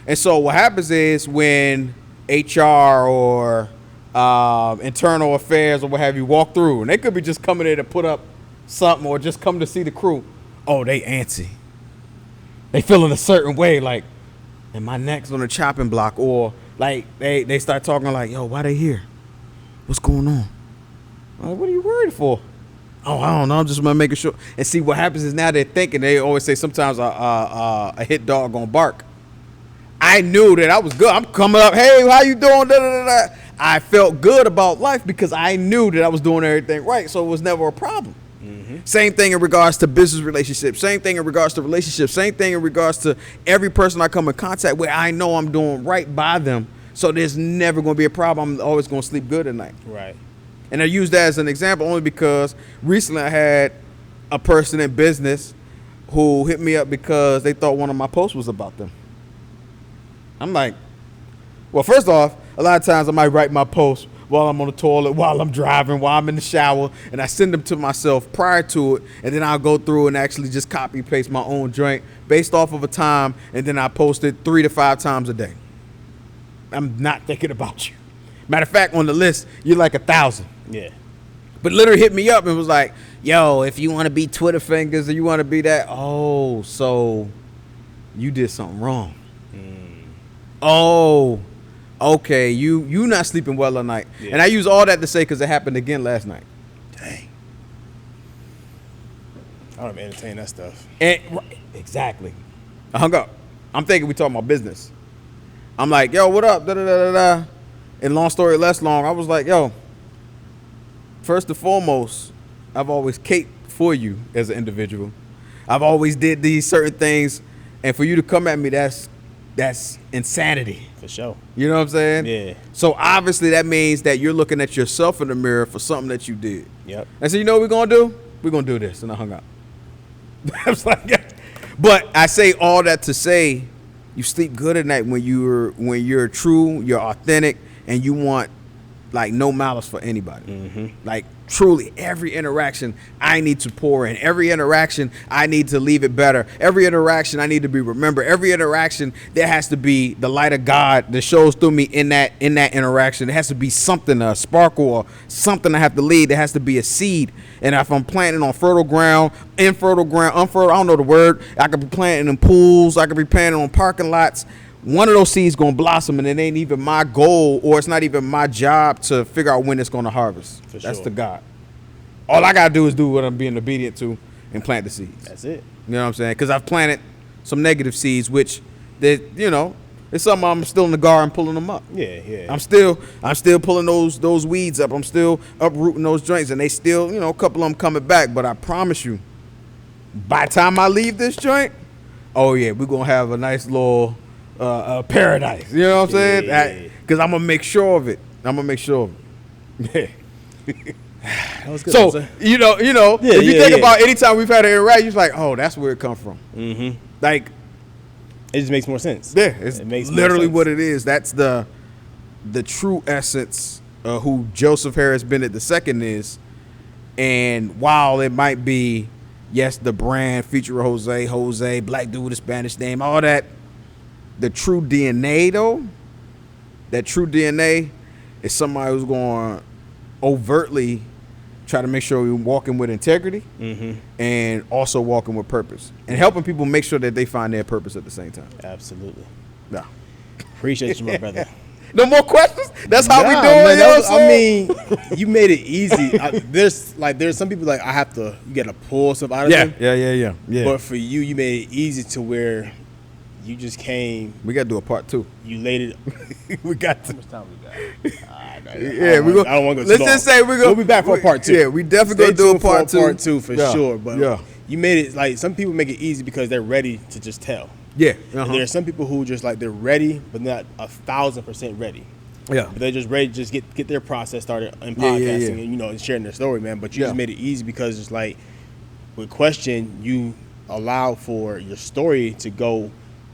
And so what happens is when HR or internal affairs or what have you walk through, and they could be just coming there to put up something or just come to see the crew. Oh, they antsy. They feeling a certain way, like, am I next on the chopping block? Or like they start talking like, yo, why they here? What's going on? Like, what are you worried for? Oh, I don't know. I'm just making sure. And see, what happens is now they're thinking, they always say sometimes a hit dog gonna bark. I knew that I was good. I'm coming up, hey, how you doing? Da, da, da, da. I felt good about life because I knew that I was doing everything right, so it was never a problem. Same thing in regards to business relationships. Same thing in regards to relationships. Same thing in regards to every person I come in contact with. I know I'm doing right by them, so there's never going to be a problem. I'm always going to sleep good at night. Right. And I use that as an example only because recently I had a person in business who hit me up because they thought one of my posts was about them. I'm like, well, first off, a lot of times I might write my post while I'm on the toilet, while I'm driving, while I'm in the shower, and I send them to myself prior to it, and then I'll go through and actually just copy paste my own joint based off of a time, and then I post it 3 to 5 times a day. I'm not thinking about you. Matter of fact, on the list, you're like 1,000. Yeah. But literally hit me up and was like, yo, if you want to be Twitter fingers or you want to be that, oh, so you did something wrong. Oh, okay, you not sleeping well at night. Yeah. And I use all that to say because it happened again last night. Dang. I don't even entertain that stuff. And exactly. I hung up. I'm thinking we talking about business. I'm like, yo, what up? Da da da da da. And long story less long, I was like, yo, first and foremost, I've always caped for you as an individual. I've always did these certain things, and for you to come at me, that's insanity. For sure. You know what I'm saying? Yeah. So obviously that means that you're looking at yourself in the mirror for something that you did. Yep. And so you know what we're gonna do? We're gonna do this, and I hung up. I was like, yeah. But I say all that to say, you sleep good at night when you're true, you're authentic, and you want like no malice for anybody. Mm-hmm. Like truly, every interaction I need to pour in. Every interaction I need to leave it better. Every interaction I need to be remembered. Every interaction there has to be the light of God that shows through me in that interaction. There has to be something, a sparkle or something I have to lead. There has to be a seed. And if I'm planting on fertile ground, infertile ground, unfertile, I don't know the word. I could be planting in pools. I could be planting on parking lots. One of those seeds gonna blossom, and it ain't even my goal, or it's not even my job to figure out when it's gonna harvest. That's the God. All I gotta do is do what I'm being obedient to and plant the seeds. That's it. You know what I'm saying? Because I've planted some negative seeds, which that it's something I'm still in the garden pulling them up. Yeah, yeah. I'm still pulling those weeds up. I'm still uprooting those joints, and they still, a couple of them coming back. But I promise you, by the time I leave this joint, oh yeah, we're gonna have a nice little paradise. You know what I'm saying? Yeah. Because I'm gonna make sure of it. Yeah. That was good. So if you think about anytime we've had an interaction, you're like, oh, that's where it come from. Mm-hmm. Like, it just makes more sense. Yeah, it makes literally more sense. what it is. That's the true essence of who Joseph Harris Bennett II is. And while it might be, yes, the brand, feature Jose, black dude with a Spanish name, all that, the true DNA though, that true DNA is somebody who's going to overtly try to make sure we're walking with integrity and also walking with purpose and helping people make sure that they find their purpose at the same time. Absolutely. Yeah. Appreciate you, my brother. No more questions? That's how we doing man, it. I mean, you made it easy. There's some people like you got to pull stuff out of them. Yeah. But for you made it easy to where you just came. We got to do a part 2. You laid it. We got to. How much time we got? Yeah, we go. I don't want to go. Let's just say we'll be back for a part 2. Yeah, we definitely gonna do a part 2. Part 2 for sure. But you made it like some people make it easy because they're ready to just tell. Yeah. And there are some people who just like they're ready, but not 1,000% ready. Yeah. But they're just ready to just get their process started in podcasting and and sharing their story, man. But you just made it easy because it's like with question, you allow for your story to go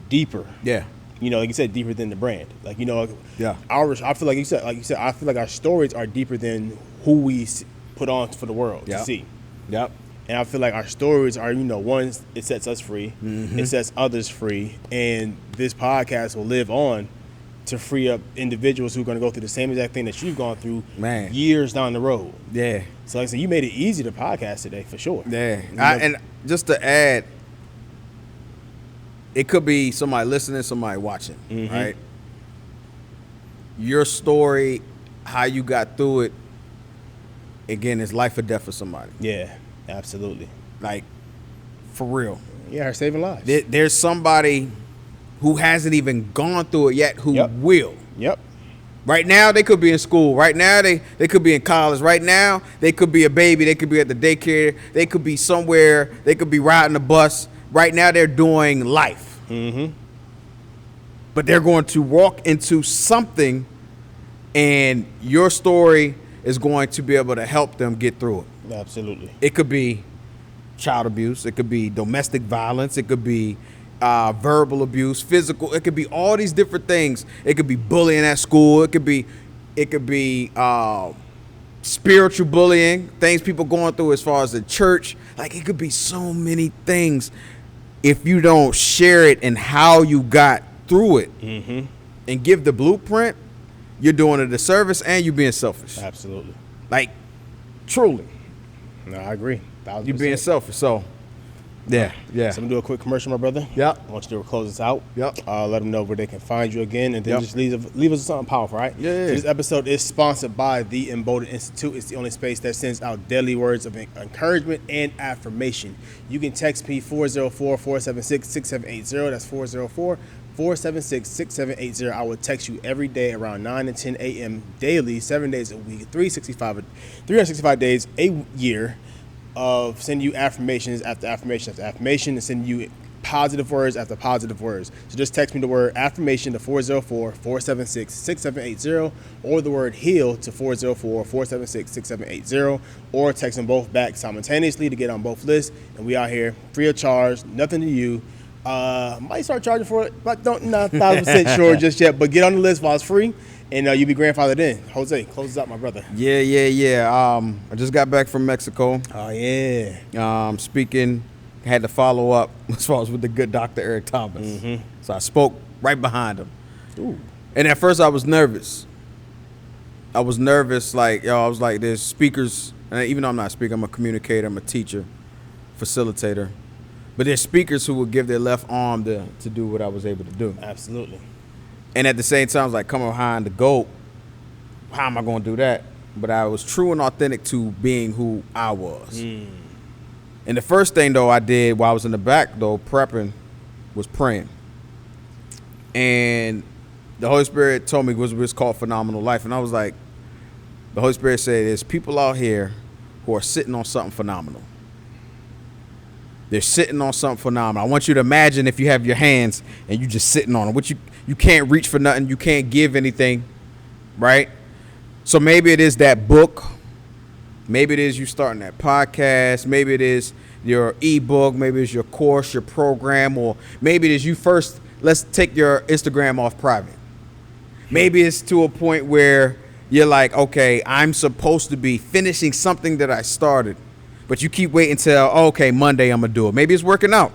deeper. Yeah. Like you said, deeper than the brand. Like, yeah. I feel like you said, I feel like our stories are deeper than who we put on for the world to see. Yep. And I feel like our stories are, one, it sets us free. Mm-hmm. It sets others free. And this podcast will live on to free up individuals who are going to go through the same exact thing that you've gone through years down the road. Yeah. So like I said, you made it easy to podcast today for sure. Yeah. And just to add, it could be somebody listening, somebody watching, right? Your story, how you got through it, again, is life or death for somebody. Yeah, absolutely. Like, for real. Yeah, saving lives. There's somebody who hasn't even gone through it yet who will. Yep. Right now, they could be in school. Right now, they could be in college. Right now, they could be a baby. They could be at the daycare. They could be somewhere. They could be riding a bus. Right now, they're doing life. Mm-hmm. But they're going to walk into something, and your story is going to be able to help them get through it. Absolutely. It could be child abuse. It could be domestic violence. It could be verbal abuse, physical. It could be all these different things. It could be bullying at school. It could be spiritual bullying, things people going through as far as the church. Like, it could be so many things. If you don't share it and how you got through it and give the blueprint, you're doing a disservice and you're being selfish. Absolutely. Like, truly. No, I agree. 1,000%. You're being selfish. So Yeah, yeah. So I'm gonna do a quick commercial, my brother. Yep. I want you to close this out. Yep. Let them know where they can find you again, and then Yep. just leave us with something powerful, right? Yeah. So this episode is sponsored by the Emboldened Institute. It's the only space that sends out daily words of encouragement and affirmation. You can text me 404-476-6780. That's 404-476-6780. I will text you every day around 9 and 10 a.m. daily, 7 days a week, 365 days a year, of sending you affirmations after affirmation after affirmation, and sending you positive words after positive words. So just text me the word affirmation to 404-476-6780, or the word heal to 404-476-6780, or text them both back simultaneously to get on both lists. And we out here free of charge, nothing to you. Might start charging for it, but not 1,000% sure just yet. But get on the list while it's free, and you'll be grandfathered in. Jose, close us out, my brother. Yeah. I just got back from Mexico. Oh yeah. Speaking, had to follow up as far as with the good Dr. Eric Thomas. Mm-hmm. So I spoke right behind him. Ooh. And at first I was nervous. I was like, there's speakers, and even though I'm not a speaker, I'm a communicator, I'm a teacher, facilitator. But there's speakers who will give their left arm to do what I was able to do. Absolutely. And at the same time, I was like, coming behind the GOAT, how am I going to do that? But I was true and authentic to being who I was. And the first thing, though, I did while I was in the back, though, prepping, was praying. And the Holy Spirit told me what's called phenomenal life. And I was like, the Holy Spirit said, there's people out here who are sitting on something phenomenal. They're sitting on something phenomenal. I want you to imagine if you have your hands and you just sitting on them, which you can't reach for nothing. You can't give anything, right? So maybe it is that book. Maybe it is you starting that podcast. Maybe it is your ebook. Maybe it's your course, your program, or maybe it is you first. Let's take your Instagram off private. Maybe it's to a point where you're like, okay, I'm supposed to be finishing something that I started, but you keep waiting till, okay, Monday I'm going to do it. Maybe it's working out.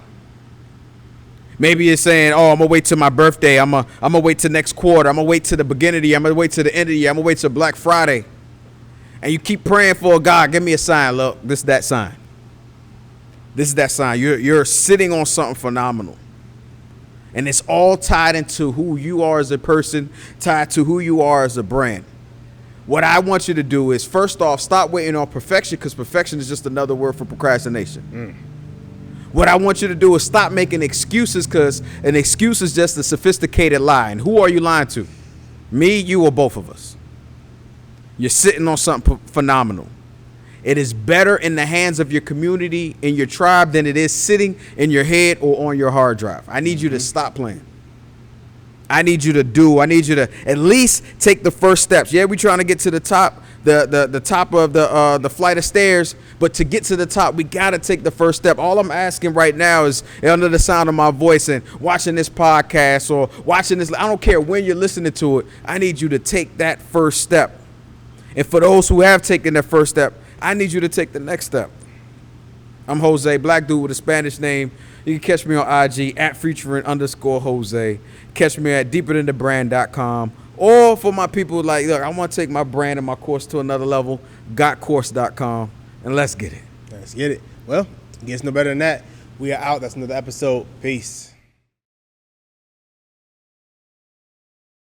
Maybe it's saying, oh, I'm going to wait till my birthday. I'm going to wait till next quarter. I'm going to wait till the beginning of the year. I'm going to wait till the end of the year. I'm going to wait till Black Friday. And you keep praying for, God, give me a sign. Look, this is that sign. This is that sign. You're sitting on something phenomenal. And it's all tied into who you are as a person, tied to who you are as a brand. What I want you to do is, first off, stop waiting on perfection, because perfection is just another word for procrastination. What I want you to do is stop making excuses, because an excuse is just a sophisticated lie. And who are you lying to? Me, you, or both of us? You're sitting on something phenomenal. It is better in the hands of your community, in your tribe, than it is sitting in your head or on your hard drive. I need you to stop playing. I need you to at least take the first steps. Yeah, we're trying to get to the top, the top of the flight of stairs, but to get to the top, we got to take the first step. All I'm asking right now is, under the sound of my voice and watching this podcast or watching this, I don't care when you're listening to it, I need you to take that first step. And for those who have taken their first step, I need you to take the next step. I'm Jose, black dude with a Spanish name. You can catch me on IG at @featuring_Jose. Catch me at deeperthanthebrand.com. Or for my people like, look, I want to take my brand and my course to another level, gotcourse.com. And let's get it. Let's get it. Well, it gets no better than that. We are out. That's another episode. Peace.